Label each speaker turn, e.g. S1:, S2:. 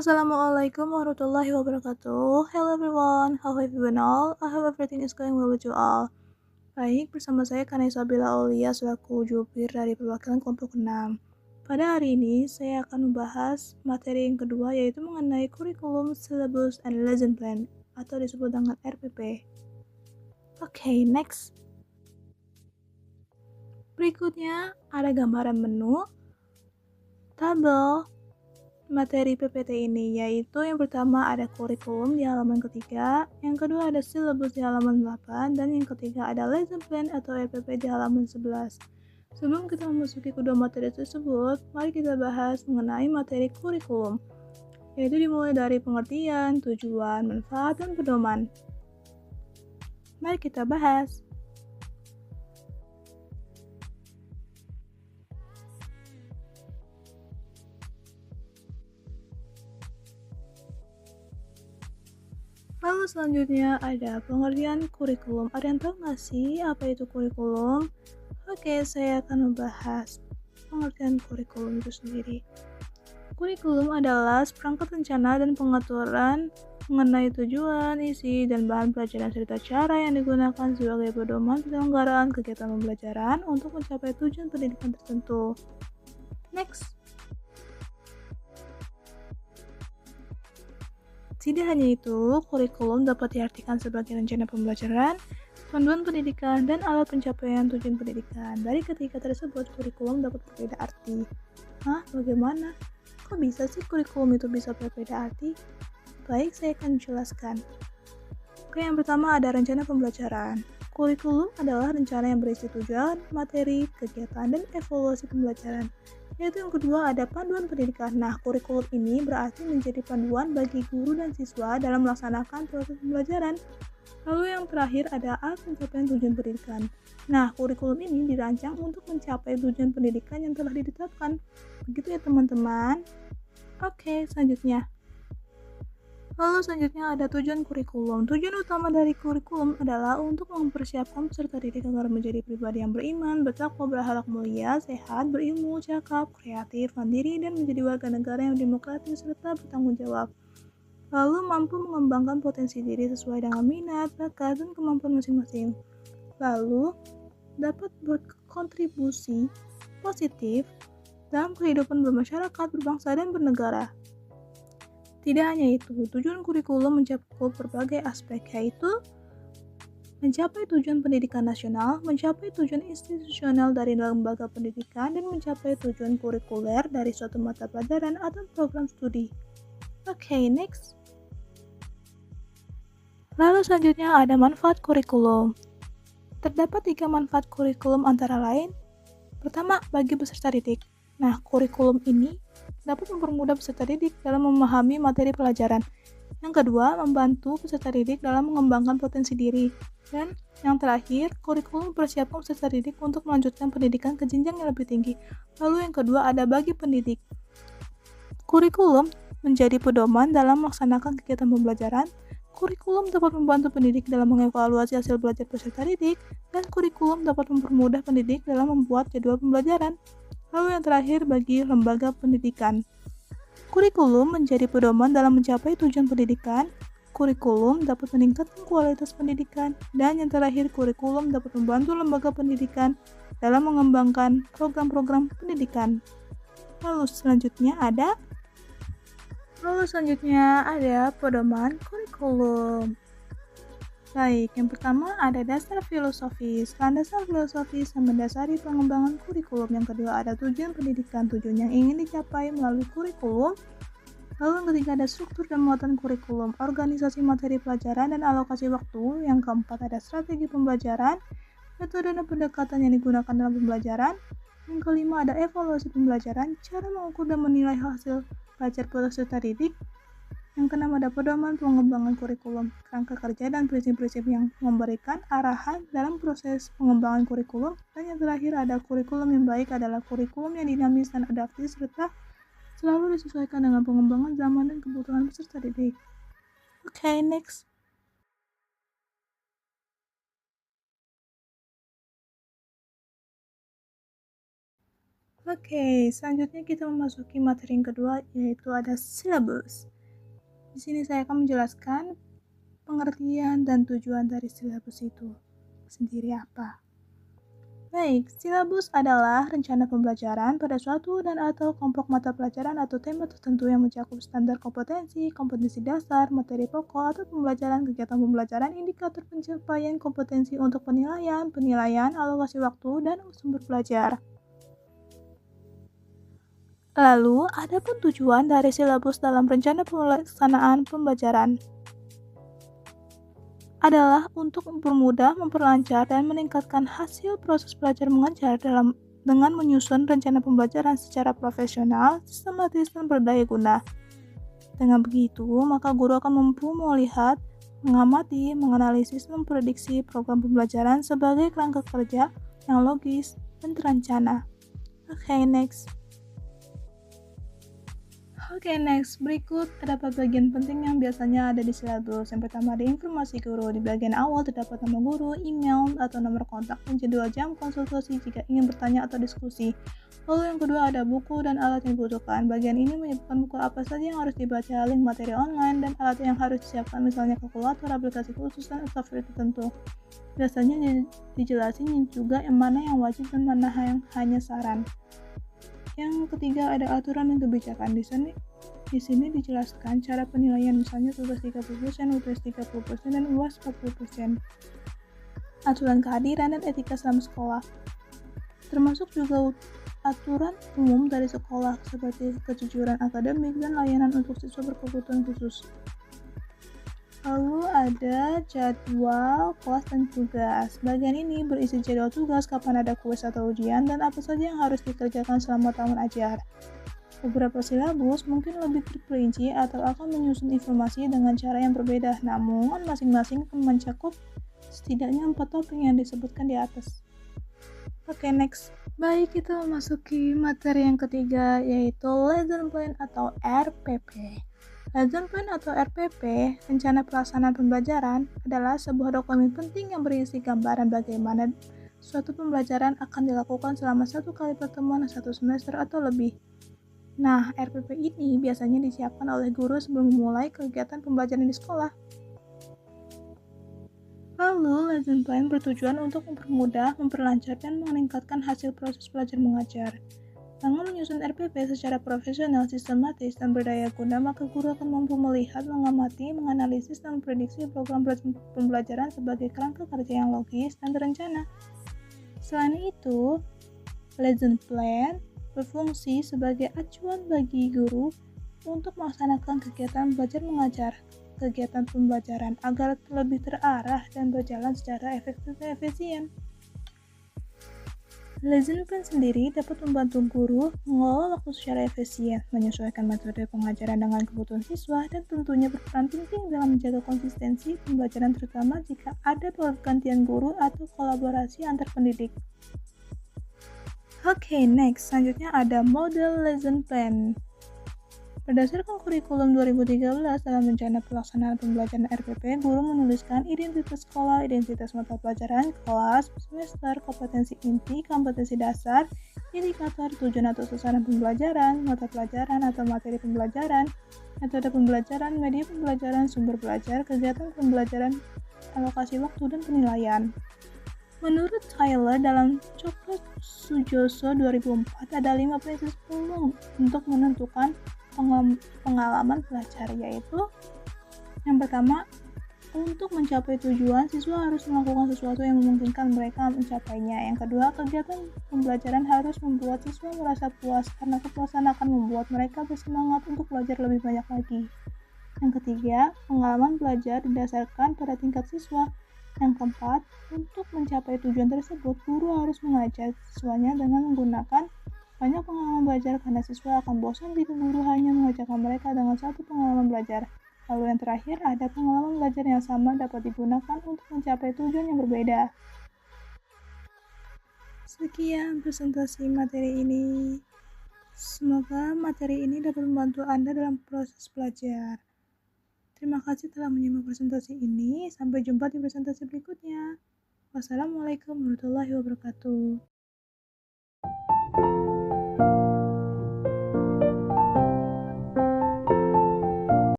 S1: Assalamualaikum warahmatullahi wabarakatuh. Hello everyone, how have you been all? I hope everything is going well with you all. Baik, bersama saya Kanesa Bila Aulia selaku jubir dari perwakilan kelompok 6. Pada hari ini, saya akan membahas materi yang kedua yaitu mengenai kurikulum, syllabus, and lesson plan atau disebut dengan RPP. Oke, next. Berikutnya ada gambaran menu, tabel, materi PPT ini, yaitu yang pertama ada kurikulum di halaman ketiga, yang kedua ada syllabus di halaman 8, dan yang ketiga ada lesson plan atau RPP di halaman 11. Sebelum kita memasuki kedua materi tersebut, mari kita bahas mengenai materi kurikulum, yaitu dimulai dari pengertian, tujuan, manfaat, dan pedoman. Mari kita bahas. Lalu selanjutnya ada pengertian kurikulum. Ada yang tahu nggak sih apa itu kurikulum? Oke, saya akan membahas pengertian kurikulum itu sendiri. Kurikulum adalah seperangkat rencana dan pengaturan mengenai tujuan, isi, dan bahan pelajaran serta cara yang digunakan sebagai pedoman penyelenggaraan kegiatan pembelajaran untuk mencapai tujuan pendidikan tertentu. Next. Tidak hanya itu, kurikulum dapat diartikan sebagai rencana pembelajaran, panduan pendidikan, dan alat pencapaian tujuan pendidikan. Dari ketiga tersebut, kurikulum dapat berbeda arti. Hah, bagaimana? Kok bisa sih kurikulum itu bisa berbeda arti? Baik, saya akan menjelaskan. Oke, yang pertama ada rencana pembelajaran. Kurikulum adalah rencana yang berisi tujuan, materi, kegiatan, dan evaluasi pembelajaran. Yaitu yang kedua ada panduan pendidikan. Nah, kurikulum ini berarti menjadi panduan bagi guru dan siswa dalam melaksanakan proses pembelajaran. Lalu yang terakhir ada alat pencapaian tujuan pendidikan. Nah, kurikulum ini dirancang untuk mencapai tujuan pendidikan yang telah ditetapkan. Begitu ya teman-teman. Oke, selanjutnya. Lalu selanjutnya ada tujuan kurikulum. Tujuan utama dari kurikulum adalah untuk mempersiapkan peserta didik agar menjadi pribadi yang beriman, bertakwa, berakhlak mulia, sehat, berilmu, cakap, kreatif, mandiri, dan menjadi warga negara yang demokratis serta bertanggung jawab. Lalu mampu mengembangkan potensi diri sesuai dengan minat, bakat, dan kemampuan masing-masing. Lalu dapat berkontribusi positif dalam kehidupan bermasyarakat, berbangsa, dan bernegara. Tidak hanya itu, tujuan kurikulum mencakup berbagai aspek, yaitu mencapai tujuan pendidikan nasional, mencapai tujuan institusional dari lembaga pendidikan, dan mencapai tujuan kurikuler dari suatu mata pelajaran atau program studi. Oke, next. Lalu selanjutnya ada manfaat kurikulum. Terdapat 3 manfaat kurikulum antara lain. Pertama, bagi peserta didik. Nah, kurikulum ini dapat mempermudah peserta didik dalam memahami materi pelajaran. Yang kedua, membantu peserta didik dalam mengembangkan potensi diri. Dan yang terakhir, kurikulum mempersiapkan peserta didik untuk melanjutkan pendidikan ke jenjang yang lebih tinggi. Lalu yang kedua ada bagi pendidik. Kurikulum menjadi pedoman dalam melaksanakan kegiatan pembelajaran. Kurikulum dapat membantu pendidik dalam mengevaluasi hasil belajar peserta didik, dan kurikulum dapat mempermudah pendidik dalam membuat jadwal pembelajaran. Lalu yang terakhir bagi lembaga pendidikan. Kurikulum menjadi pedoman dalam mencapai tujuan pendidikan. Kurikulum dapat meningkatkan kualitas pendidikan. Dan yang terakhir, kurikulum dapat membantu lembaga pendidikan dalam mengembangkan program-program pendidikan. Lalu selanjutnya ada pedoman kurikulum. Baik, yang pertama ada dasar filosofis. Landasan filosofis yang mendasari pengembangan kurikulum. Yang kedua ada tujuan pendidikan, tujuan yang ingin dicapai melalui kurikulum. Lalu yang ketiga ada struktur dan muatan kurikulum, organisasi materi pelajaran dan alokasi waktu. Yang keempat ada strategi pembelajaran, metode dan pendekatan yang digunakan dalam pembelajaran. Yang kelima ada evaluasi pembelajaran, cara mengukur dan menilai hasil belajar peserta didik. Yang keenam ada pedoman pengembangan kurikulum, kerangka kerja dan prinsip-prinsip yang memberikan arahan dalam proses pengembangan kurikulum. Dan yang terakhir ada kurikulum yang baik adalah kurikulum yang dinamis dan adaptif serta selalu disesuaikan dengan pengembangan zaman dan kebutuhan peserta didik. Oke, next. Oke, selanjutnya kita memasuki materi yang kedua, yaitu ada silabus. Di sini saya akan menjelaskan pengertian dan tujuan dari silabus itu sendiri apa. Baik, silabus adalah rencana pembelajaran pada suatu dan atau kelompok mata pelajaran atau tema tertentu yang mencakup standar kompetensi, kompetensi dasar, materi pokok, atau pembelajaran, kegiatan pembelajaran, indikator pencapaian kompetensi untuk penilaian, alokasi waktu, dan sumber belajar. Lalu, ada pun tujuan dari silabus dalam rencana pelaksanaan pembelajaran adalah untuk mempermudah, memperlancar, dan meningkatkan hasil proses belajar mengajar dengan menyusun rencana pembelajaran secara profesional, sistematis, dan berdaya guna. Dengan begitu, maka guru akan mampu melihat, mengamati, menganalisis, dan memprediksi program pembelajaran sebagai kerangka kerja yang logis dan terencana. Oke, next. Berikut terdapat bagian penting yang biasanya ada di silabus. Yang pertama ada informasi guru. Di bagian awal terdapat nama guru, email, atau nomor kontak, dan jadwal jam konsultasi jika ingin bertanya atau diskusi. Lalu yang kedua ada buku dan alat yang dibutuhkan. Bagian ini menyebutkan buku apa saja yang harus dibaca, link materi online, dan alat yang harus disiapkan, misalnya kalkulator, aplikasi khusus, dan software tertentu. Biasanya dijelasin juga yang mana yang wajib dan mana yang hanya saran. Yang ketiga ada aturan dan kebijakan. Di sini dijelaskan cara penilaian, misalnya tugas 30%, UTS 30%, dan UAS 40%. Aturan kehadiran dan etika selama sekolah. Termasuk juga aturan umum dari sekolah seperti kejujuran akademik dan layanan untuk siswa berkebutuhan khusus. Lalu ada jadwal kelas dan tugas. Bagian ini berisi jadwal tugas, kapan ada kuis atau ujian, dan apa saja yang harus dikerjakan selama tahun ajar. Beberapa silabus mungkin lebih terperinci atau akan menyusun informasi dengan cara yang berbeda, namun masing-masing akan mencakup setidaknya 4 topik yang disebutkan di atas. Oke, next. Baik, kita memasuki materi yang ketiga, yaitu Lesson Plan atau RPP. Lesson Plan atau RPP, Rencana Pelaksanaan Pembelajaran, adalah sebuah dokumen penting yang berisi gambaran bagaimana suatu pembelajaran akan dilakukan selama 1 kali pertemuan 1 semester atau lebih. Nah, RPP ini biasanya disiapkan oleh guru sebelum memulai kegiatan pembelajaran di sekolah. Lalu, lesson plan bertujuan untuk mempermudah, memperlancar, dan meningkatkan hasil proses belajar mengajar. Dengan menyusun RPP secara profesional, sistematis, dan berdaya guna, maka guru akan mampu melihat, mengamati, menganalisis, dan memprediksi program pembelajaran sebagai kerangka kerja yang logis dan terencana. Selain itu, lesson plan berfungsi sebagai acuan bagi guru untuk melaksanakan kegiatan belajar mengajar, kegiatan pembelajaran agar lebih terarah dan berjalan secara efektif dan efisien. Lesson plan sendiri dapat membantu guru mengelola waktu secara efisien, menyesuaikan metode pengajaran dengan kebutuhan siswa, dan tentunya berperan penting dalam menjaga konsistensi pembelajaran terutama jika ada pergantian guru atau kolaborasi antar pendidik. Oke, next. Selanjutnya ada model lesson plan. Berdasarkan kurikulum 2013 dalam rencana pelaksanaan pembelajaran RPP, guru menuliskan identitas sekolah, identitas mata pelajaran, kelas, semester, kompetensi inti, kompetensi dasar, indikator, tujuan atau sasaran pembelajaran, mata pelajaran atau materi pembelajaran, metode pembelajaran, media pembelajaran, sumber belajar, kegiatan pembelajaran, alokasi waktu, dan penilaian. Menurut Tyler dalam Cokro Sujoso 2004, ada 5 prinsip umum untuk menentukan pengalaman belajar, yaitu yang pertama, untuk mencapai tujuan, siswa harus melakukan sesuatu yang memungkinkan mereka mencapainya. Yang kedua, kegiatan pembelajaran harus membuat siswa merasa puas, karena kepuasan akan membuat mereka bersemangat untuk belajar lebih banyak lagi. Yang ketiga, pengalaman belajar didasarkan pada tingkat siswa. Yang keempat, untuk mencapai tujuan tersebut, guru harus mengajar siswanya dengan menggunakan banyak pengalaman belajar karena siswa akan bosan jika guru hanya mengajarkan mereka dengan satu pengalaman belajar. Lalu yang terakhir, ada pengalaman belajar yang sama dapat digunakan untuk mencapai tujuan yang berbeda. Sekian presentasi materi ini. Semoga materi ini dapat membantu Anda dalam proses belajar. Terima kasih telah menyimak presentasi ini. Sampai jumpa di presentasi berikutnya. Wassalamualaikum warahmatullahi wabarakatuh.